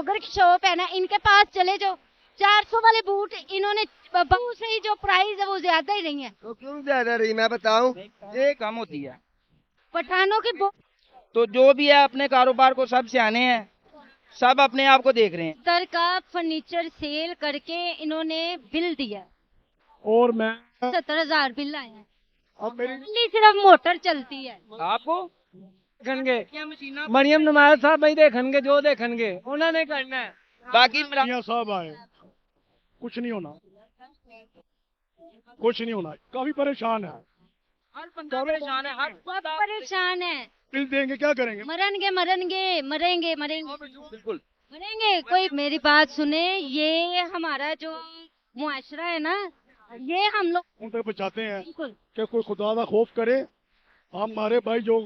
जोगर की शॉप है ना, इनके पास चले जाओ, 400 वाले बूट इन्होंने बहुत से ही जो प्राइस है वो ज्यादा ही नहीं है। तो क्यों ज्यादा रही मैं बताऊं? ये कम होती है। पठानों की तो जो भी है अपने कारोबार को सब सियाने हैं, सब अपने आप को देख रहे हैं। स्तर का फर्नीचर सेल करके इन्होंने बिल दिया, और मैं 70,000 बिल आया है। अब मेरी दिल्ली सिर्फ मोटर चलती है। आपको देखणगे मरियम नवाज साहब भाई देखणगे जो देखणगे उन्होंने करना है। बाकी मियां साहब आए, कुछ नहीं होना, कुछ नहीं होना। काफी परेशान है, हर बंदा परेशान है, हर सब परेशान है। बिल देंगे क्या करेंगे? मरेंगे मरेंगे मरेंगे मरेंगे बिल्कुल। मरेंगे। कोई मेरी बात सुने, ये हमारा जो मुआशरा है ना, ये हम लोग उन तक बचाते हैं बिल्कुल कि कोई खुदा का खौफ करे। हमारे भाई जो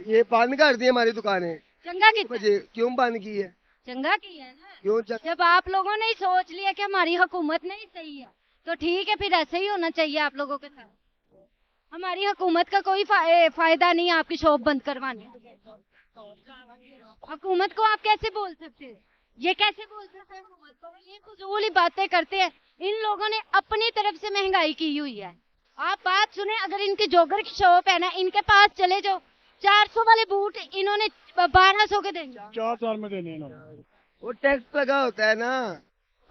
ये बंद कर दी हमारी दुकानें। चंगा की मुझे क्यों बंद की है? चंगा की है ना। क्यों जब आप लोगों ने ही सोच लिया कि हमारी हुकूमत नहीं सही है, तो ठीक है, फिर ऐसे ही होना चाहिए आप लोगों के साथ। हमारी हुकूमत का कोई फायदा नहीं है आपकी शॉप बंद करवाने। हुकूमत को आप कैसे बोल सकते हैं? ये कैसे बोल सकते हैं हुकूमत को? ये फजूल ही बातें करते हैं। इन लोगों ने अपनी तरफ से महंगाई की हुई है। आप बात सुने, अगर इनकी जोगर की शॉप है ना, इनके पास चले जाओ, 400 वाले बूट इन्होंने 1200 के देंगे। 4 साल में देने ना। वो टैक्स लगा होता है ना।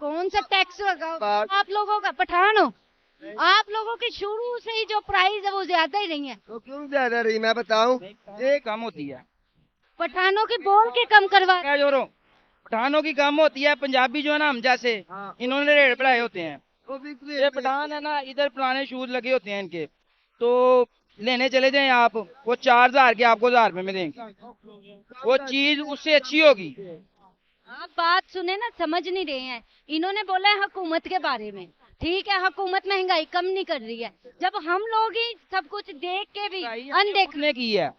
कौन सा टैक्स लगाओ? बात- आप लोगों का पठान हो, आप लोगों की शुरू से ही जो प्राइस है वो ज्यादा ही नहीं है। तो क्यों ज्यादा रही मैं बताऊं? ये कम होती है। पठानों की बोल के कम करवा। क्या जोरो पठानों की कम होती है। पंजाबी जो है ना हम जैसे, इन्होंने रेट बढ़ाए होते हैं। ये पठान है ना, इधर पुराने शूज लगे होते हैं इनके, तो लेने चले जाएं आप, वो 4,000 के आपको 1,000 रुपए में देंगे। वो चीज उससे अच्छी होगी। आप बात सुने ना, समझ नहीं रहे हैं। इन्होंने बोला है हुकूमत के बारे में, ठीक है, हुकूमत महंगाई कम नहीं कर रही है, जब हम लोग ही सब कुछ देख के भी अनदेखने। देखने की है।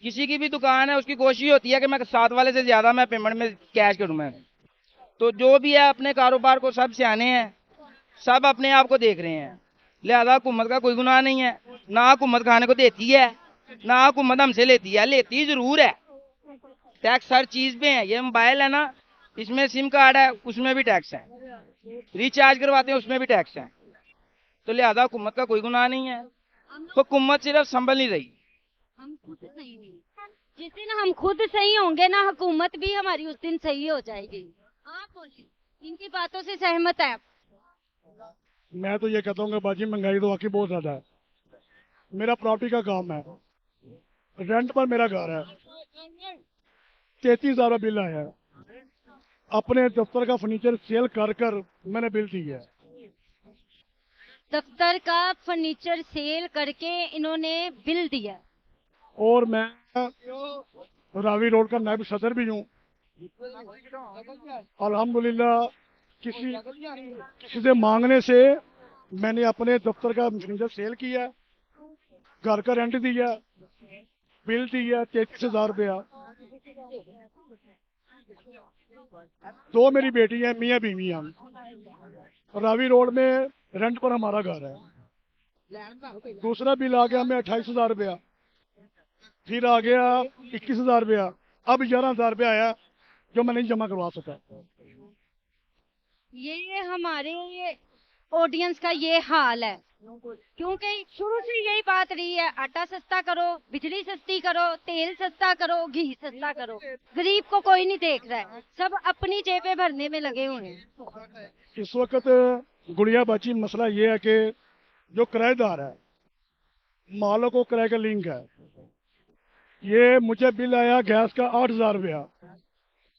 किसी की भी दुकान है, उसकी कोशिश होती है कि मैं साथ वाले से ज्यादा मैं पेमेंट में कैश करूं मैं। तो जो भी है अपने कारोबार को सब सियाने हैं, सब अपने आप को देख रहे हैं। लिहाजा हुकूमत का कोई गुनाह नहीं है। ना हुकूमत खाने को देती है, ना हुकूमत हमसे लेती है। लेती जरूर है, टैक्स हर चीज पे है। ये मोबाइल है ना, इसमें सिम कार्ड है, उसमें भी टैक्स है। रिचार्ज करवाते हैं, उसमें भी टैक्स है। तो लिहाजा हुकूमत का कोई गुनाह नहीं है। हुकूमत सिर्फ संभल नहीं रही। हम खुद सही नहीं। जिस दिन हम खुद सही होंगे ना, हुकूमत भी हमारी उस दिन सही हो जाएगी। आप बोलिए, इनकी बातों से सहमत है आप? मैं तो ये कहता हूँ कि बाजी महंगाई तो वाकई बहुत ज्यादा है। मेरा प्रॉपर्टी का काम है, रेंट पर मेरा घर है, 33,000 बिल आया है। अपने दफ्तर का फर्नीचर सेल कर कर मैंने बिल दिया है। दफ्तर का फर्नीचर सेल करके इन्होंने बिल दिया। और मैं रावी रोड का नायब सदर भी हूँ। अल्हम्दुलिल्लाह किसी से मांगने से मैंने अपने दफ्तर का फर्नीचर सेल किया, घर का रेंट दिया, बिल दिया 33,000 रुपया। 2 मेरी बेटी है, मियाँ बीवी हम। रावी रोड में रेंट पर हमारा घर है। दूसरा बिल आ गया हमें 28,000 रुपया, फिर आ गया 21,000 रुपया, अब 11,000 रुपया आया जो मैं नहीं जमा करवा सका। ये हमारे ऑडियंस का ये हाल है, क्योंकि शुरू से यही बात रही है, आटा सस्ता करो, बिजली सस्ती करो, तेल सस्ता करो, घी सस्ता करो। गरीब को कोई नहीं देख रहा है, सब अपनी जेबें भरने में लगे हुए हैं। इस वक्त गुड़िया बाची मसला ये है कि जो किराएदार है, मालों को किराए का लिंक है। ये मुझे बिल आया गैस का 8,000 रुपया,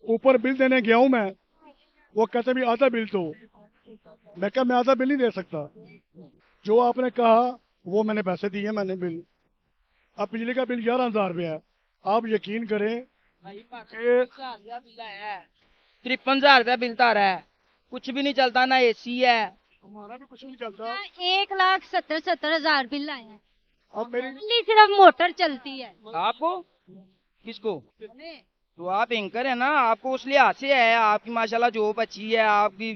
ऊपर बिल देने गया हूँ मैं, वो कहते भी आधा बिल दो। मैं क्या, मैं आधा बिल नहीं दे सकता, जो आपने कहा वो मैंने पैसे दिए, मैंने बिल। अब बिजली का बिल 11,000 रुपया है। आप यकीन करें कि 53,000 रुपया बिल तारा है, कुछ भी नहीं चलता, ना एसी है, हमारा भी कुछ नहीं चलता। 1,70,000 बिल आया है। अब मेरी दिल्ली सिर्फ मोटर चलती है। आपको किसको? तो आप एंकर है ना, आपको उस लिहाज से है, आपकी माशाल्लाह जॉब अच्छी है, आपकी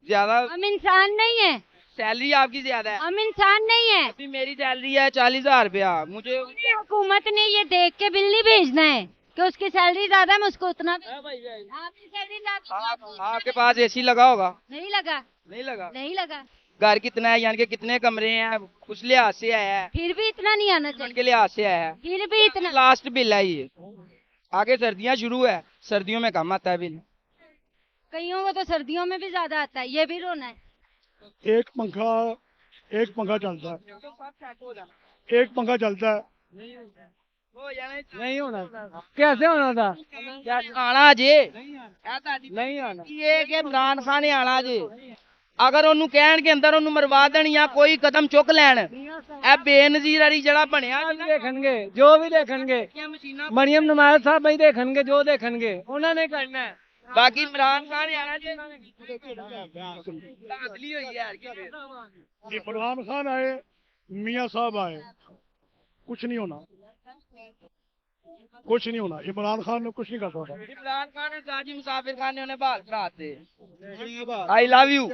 ज्यादा हम इंसान नहीं है, सैलरी आपकी ज्यादा है। हम इंसान नहीं है। अभी मेरी सैलरी है 40,000 रुपया, मुझे हुकूमत ने ये देख के बिल नहीं भेजना है कि उसकी सैलरी ज्यादा है, मैं उसको उतना आपकी सैलरी ज्यादा आपके पास एसी लगा होगा? नहीं लगा, नहीं लगा। नहीं लगा, घर कितना है, यानी कि कितने कमरे हैं, उस लिहाज से आया है, फिर भी इतना नहीं आना पेमेंट चाहिए, के लिहाज से आया है। फिर भी इतना। लास्ट बिल है ये, आगे सर्दियां शुरू है, सर्दियों में कम आता है बिल। कईयों को तो सर्दियों में भी ज्यादा आता है, ये भी रोना है। एक पंखा चलता है, एक पंखा चलता है। नहीं होना, कैसे होना था? आना जे नहीं आना। ये कि इमरान खान ने आना जे, अगर ਉਹਨੂੰ ਕਹਿਣ के अंदर ਉਹਨੂੰ ਮਰਵਾ ਦੇਣ ਜਾਂ ਕੋਈ ਕਦਮ ਚੁੱਕ ਲੈਣ, ਇਹ ਬੇਨਜ਼ੀਰ ਵਾਲੀ ਜਿਹੜਾ ਬਣਿਆ देखनगे जो भी देखनगे, मरियम नवाज साहब भाई देखनगे जो देखनगे उन्होंने करना है। बाकी इमरान खान ने आना जे धांधली होई है यार कि इमरान खान आए, मियाँ साहब आए, कुछ नहीं होना, कुछ नहीं होना। इमरान खान ने कुछ नहीं कर सकता। इमरान खान और गाजी मुसाफिर खान ने उन्हें बाल बनाते। I love you.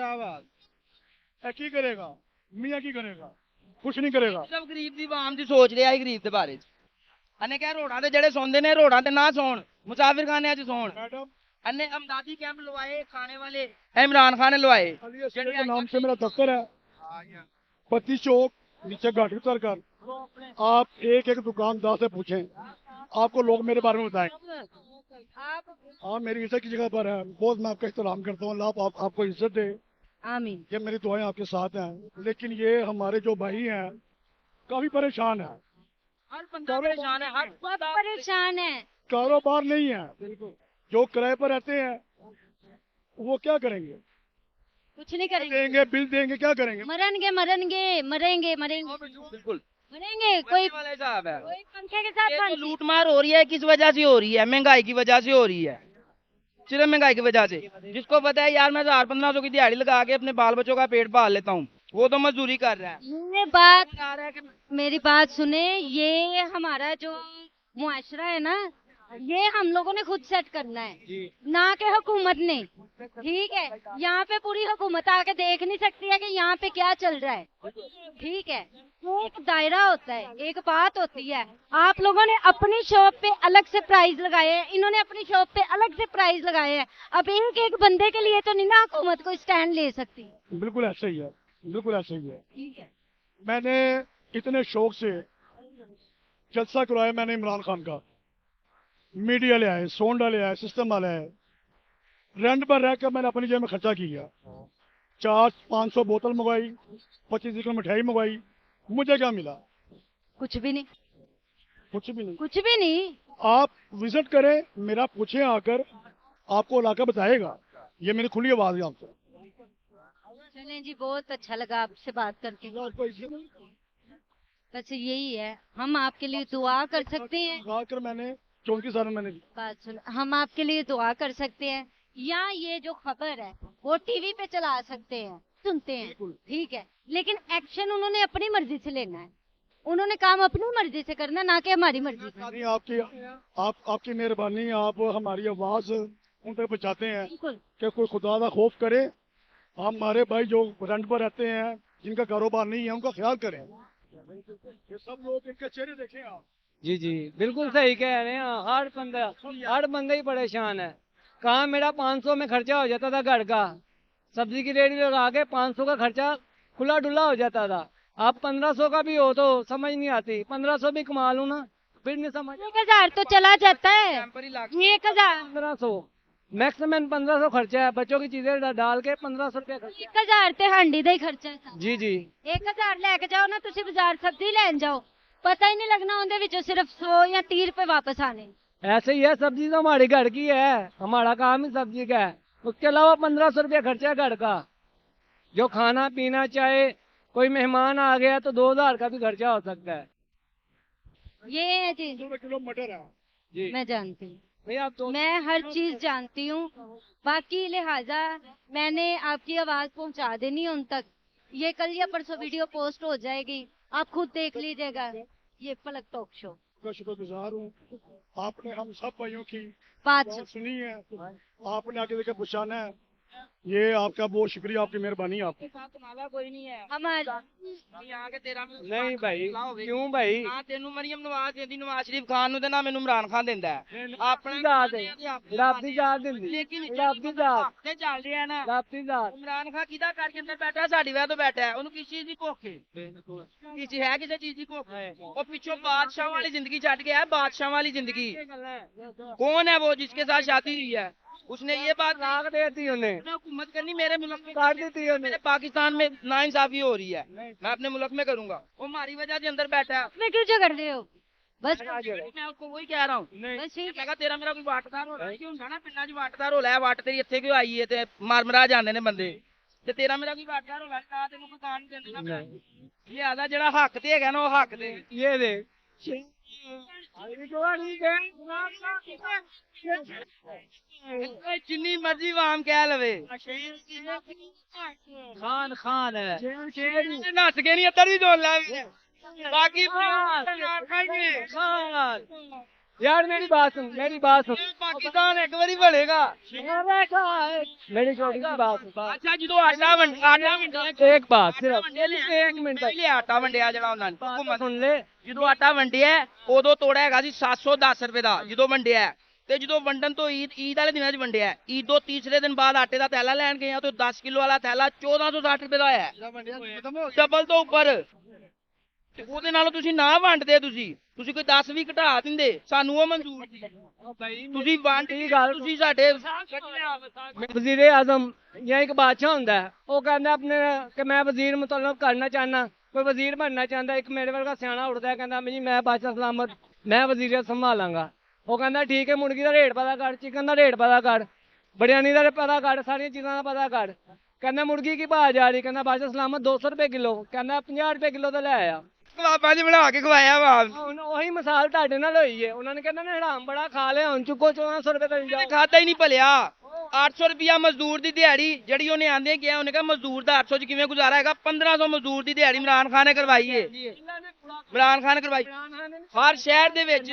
की करेगा मियाँ की करेगा, कुछ नहीं करेगा। सब गरीब दी आवाम दी सोच ਰਿਹਾ ਹੈ ਗਰੀਬ ਦੇ ਬਾਰੇ ਚ। ਅਨੇ ਕਹਿ ਰੋੜਾਂ ਤੇ ਜਿਹੜੇ ਸੌਂਦੇ ਨੇ ਰੋੜਾਂ ਤੇ ਨਾ ਸੌਣ, ਮੁਸਾਫਿਰ ਖਾਨਿਆਂ ਚ ਸੌਣ। मैडम अने अमदादी कैंप लवाए खाने वाले इमरान खान ने लवाए। अली असगर के नाम से मेरा दफ्तर है, पति चौक नीचे घाटी उतर कर। आप एक एक दुकानदार से पूछें, आपको लोग मेरे बारे में बताएं। आप मेरी इज्जत की जगह पर है, बहुत मैं आपका एहतराम करता हूँ, अल्लाह आपको इज्जत दे, आमीन। ये मेरी दुआएं आपके साथ हैं। लेकिन ये हमारे जो भाई हैं काफी परेशान है, हर बंदा परेशान है, हर सब परेशान है। कारोबार नहीं है। जो किराए पर रहते हैं वो क्या करेंगे? कुछ नहीं करेंगे, देंगे बिल देंगे, क्या करेंगे? मरेंगे मरेंगे मरेंगे मरेंगे बिल्कुल मरेंगे। कोई वाले साहब है। कोई पंखे के साथ ये तो फांसी। लूट मार हो रही है, किस वजह से हो रही है? महंगाई की वजह से हो रही है, सिर्फ महंगाई की वजह से। जिसको पता है यार मैं 1000-1500 की दिहाड़ी लगा के अपने बाल बच्चों का पेट पाल लेता हूँ, वो तो मजदूरी कर रहा है। मेरी बात सुने, ये हमारा जो मुआशरा है ना, ये हम लोगों ने खुद सेट करना है, ना कि हुकूमत ने। ठीक है, यहाँ पे पूरी हुकूमत आके देख नहीं सकती है कि यहाँ पे क्या चल रहा है। ठीक है, एक दायरा होता है, एक बात होती है। आप लोगों ने अपनी शॉप पे अलग से प्राइस लगाए हैं, इन्होंने अपनी शॉप पे अलग से प्राइस लगाए हैं। अब एक बंदे के लिए तो नहीं ना हुकूमत को स्टैंड ले सकती। बिल्कुल ऐसा ही है, बिल्कुल ऐसा ही है। ठीक है, मैंने इतने शौक से जलसा करवाया मैंने इमरान खान का, मीडिया ले आए, सोंडा ले आए, सिस्टम वाले आए, रेंट पर रहकर मैंने अपनी जेब में खर्चा किया। 400-500 बोतल मंगवाई, 25 किलो मिठाई मंगवाई, मुझे क्या मिला? कुछ भी नहीं, कुछ भी नहीं। कुछ भी नहीं। आप विजिट करें, मेरा पूछें आकर, आपको इलाका बताएगा। ये मेरी खुली आवाज है आपसे। चलें जी, बहुत अच्छा लगा आपसे बात करके। बस यही है, हम आपके लिए दुआ कर सकते हैं। आकर मैंने 34 साल मैंने बात सुन, हम आपके लिए दुआ कर सकते हैं, या ये जो खबर है वो टीवी पे चला सकते हैं, सुनते हैं। ठीक है, लेकिन एक्शन उन्होंने अपनी मर्जी से लेना है, उन्होंने काम अपनी मर्जी से करना, ना कि हमारी मर्जी से। नहीं, आपकी मेहरबानी, आप हमारी आवाज उन तक पहुँचाते हैं बिल्कुल। कि कोई खुदा का खौफ करे। हमारे भाई जो रेंट पर रहते हैं, जिनका कारोबार नहीं है, उनका ख्याल करें। ये सब लोग इनके चेहरे देखें आप। जी जी, बिल्कुल सही कह रहे हैं। हर बंदा ही परेशान है। कहाँ मेरा 500 में खर्चा हो जाता था घर का, सब्जी की रेडी लगा के 500 का खर्चा खुला डुला हो जाता था। अब 1500 का भी हो तो समझ नहीं आती, 1500 भी कमा लूँ ना फिर नहीं समझ। 1000 तो चला जाता है, टेम्परी लाख 1000 1500 मैक्सिमम 1500 खर्चा है, बच्चों की चीजें डाल के 1500 रुपया खर्चा। 1000 ਤੇ ਹਾਂਡੀ ਦਾ ਹੀ ਖਰਚਾ ਹੈ। जी जी, 1000 ਲੈ ਕੇ ਜਾਓ ਨਾ ਤੁਸੀਂ ਬਾਜ਼ਾਰ ਸਬਜ਼ੀ ਲੈਣ ਜਾਓ, पता ही नहीं लगना ਉਹਦੇ ਵਿੱਚੋਂ सिर्फ 100 या 30 रुपए वापस आने। ऐसे ही है, सब्जी तो हमारे घर की है, हमारा काम ही सब्जी का है। उसके अलावा 1500 रुपया खर्चा है घर का, जो खाना पीना, चाहे कोई मेहमान आ गया तो 2000 का भी खर्चा हो सकता है। ये है जी, 2 किलो मटर है। जी मैं जानती हूँ, भैया, आप तो मैं हर चीज जानती हूँ। बाकी लिहाजा मैंने आपकी आवाज पहुँचा देनी है उन तक। ये कल या परसों वीडियो पोस्ट हो जाएगी, आप खुद देख लीजिएगा। ये पलक टॉक शो। आपका शुक्रगुजार हूँ। आपने हम सब भाइयों की बात बात सुनी है, आपने आगे देकर पहुँचाना है। ये आपका बहुत शुक्रिया, आपकी मेहरबानी। आपकी कोई नहीं है हमारे यहाँ के तेरा नहीं भाई, क्यों भाई? ना तेनू मरियम नवाज देती नवाज शरीफ खान ਨੂੰ ਤੇ ਨਾ ਮੈਨੂੰ ਇਮਰਾਨ ਖਾਨ ਦਿੰਦਾ ਹੈ ਆਪਣੇ ਜ਼ਾਤ ਹੈ, ਰੱਬ ਦੀ ਜ਼ਾਤ ਦਿੰਦੀ, ਲੇਕਿਨ ਰੱਬ ਦੀ ਜ਼ਾਤ, ਤੇ ਚੱਲ ਰਿਹਾ ਨਾ ਰੱਬ ਦੀ ਜ਼ਾਤ। ਇਮਰਾਨ ਖਾਨ ਕਿਹਦਾ ਕਰਕੇ ਅੰਦਰ ਬੈਠਾ ਸਾਡੀ ਵਜ੍ਹਾ ਤੋਂ ਬੈਠਾ ਹੈ ਉਹਨੂੰ ਕਿਸ ਚੀਜ਼ ਦੀ ਭੁੱਖ ਹੈ ਕਿਸੇ ਹੈ ਕਿਸੇ ਚੀਜ਼ ਦੀ ਭੁੱਖ ਉਹ ਪਿੱਛੋਂ ਬਾਦਸ਼ਾਹ ਵਾਲੀ ਜ਼ਿੰਦਗੀ ਛੱਡ ਕੇ ਹੈ ਬਾਦਸ਼ਾਹ ਵਾਲੀ ਜ਼ਿੰਦਗੀ कौन है वो जिसके साथ शादी हुई है उसने ये बात तलाक देती उन्हें, हुकूमत करनी मेरे मुल्क में काट देती उन्हें। मेरे पाकिस्तान में नाइंसाफी हो रही है मैं अपने मुल्क में करूंगा वो हमारी वजह से अंदर बैठा है में क्यों झगड़ रहे हो? बस मैं उसको वही कह रहा हूँ बस ठीक मैं कहा तेरा मेरा कोई वाटदार हो रहा क्यों ना पिंडा च वाटदार हो रहा है वाट तेरी इत्थे क्यों आई है ते मार मरा जांदे ने बंदे ते तेरा मेरा कोई वाटदार हो रहा ना तेनू कोई कान देंदा ना ये आदा जेड़ा हक ते हैगा ना वो हक दे ये देख जिन्नी मर्जी वाम कह लवे खान खान है, नस के नहीं अदर भी जोड़ लै बाकी खान। यार मेरी बात सुन, मेरी बात सुन, पाकिस्तान एक बारी बनेगा मेरी छोटी सी बात सुन। अच्छा जो आटा वंडिया एक बात सिर्फ एक मिनट तक ਪਹਿਲੇ ਆਟਾ ਵੰਡਿਆ ਜਿਹੜਾ ਉਹਨਾਂ ਨੇ ਹੁਕੂਮਤ सुन ले। ਜਦੋਂ ਆਟਾ ਵੰਡਿਆ ਉਦੋਂ ਤੋੜਾ ਹੈਗਾ ਸੀ 710 ਰੁਪਏ ਦਾ ਜਦੋਂ ਵੰਡਿਆ ਤੇ ਜਦੋਂ ਵੰਡਣ ਤੋਂ ਈਦ ਵਾਲੇ ਦਿਨਾਂ 'ਚ ਵੰਡਿਆ ਈਦ ਤੋਂ ਤੀਸਰੇ ਦਿਨ ਬਾਅਦ ਆਟੇ ਦਾ ਥੈਲਾ ਲੈਣ ਗਏ ਆ ਤੇ 10 ਕਿਲੋ ਵਾਲਾ ਥੈਲਾ 1460 ਰੁਪਏ ਦਾ ਆਇਆ ਡਬਲ ਤੋਂ ਉੱਪਰ ਤੇ ਉਹਦੇ ਨਾਲੋਂ ਤੁਸੀਂ ਨਾ ਵੰਡਦੇ ਤੁਸੀਂ ਕੋਈ 10 ਵੀ ਘਟਾ ਦਿੰਦੇ ਸਾਨੂੰ ਉਹ ਮਨਜ਼ੂਰ ਸੀ ਤੁਸੀਂ ਵੰਡ ਤੁਸੀਂ ਸਾਡੇ वजीर आजम या एक बादशाह होंदा है, वो कहना अपने कि मैं वजीर मुतलब करना चाहना, कोई वजीर बनना चाहता, एक मेरे वर्गा सियाना उठता है कहना जी मैं बादशाह सलामत मैं वजीरियत संभालांगा। वो कहना ठीक है मुर्गी का रेट पता कर, चिकन का रेट पता कर, बिरयानी का पता कर, सारी चीज़ों का पता कर। कहना मुर्गी की भाव जा रही, कहना बादशाह सलामत 200 रुपए किलो, कहना 50 रुपए किलो तो ले आया। ਕਬਾਬਾਂ 'ਚ ਬਣਾ ਕੇ ਖਵਾਇਆ ਵਾ ਹੁਣ ਉਹੀ ਮਿਸਾਲ ਤੁਹਾਡੇ ਨਾਲ ਹੋਈ ਹੈ, ਉਹਨਾਂ ਨੇ ਕਹਿੰਦਾ ਨਾ ਹਰਾਮ ਬੜਾ ਖਾ ਲਿਆ, ਹੁਣ ਚੁੱਕੋ 1400 ਰੁਪਏ ਤੇ ਜਾਓ। ਖਾਦਾ ਹੀ ਨਹੀਂ ਭਲਿਆ 800 ਰੁਪਿਆ ਮਜ਼ਦੂਰ ਦੀ ਦਿਹਾੜੀ ਜਿਹੜੀ ਉਹਨੇ ਆਂਦੇ ਗਿਆ ਉਹਨੇ ਕਿਹਾ ਮਜ਼ਦੂਰ ਦਾ 800 ਚ ਕਿਵੇਂ ਗੁਜ਼ਾਰਾ ਹੈਗਾ 1500 ਮਜ਼ਦੂਰ ਦੀ ਦਿਹਾੜੀ ਇਮਰਾਨ ਖਾਨ ਨੇ ਕਰਵਾਈ ਏ ਇਮਰਾਨ ਖਾਨ ਨੇ ਕਰਵਾਈ ਹਰ ਸ਼ਹਿਰ ਦੇ ਵਿੱਚ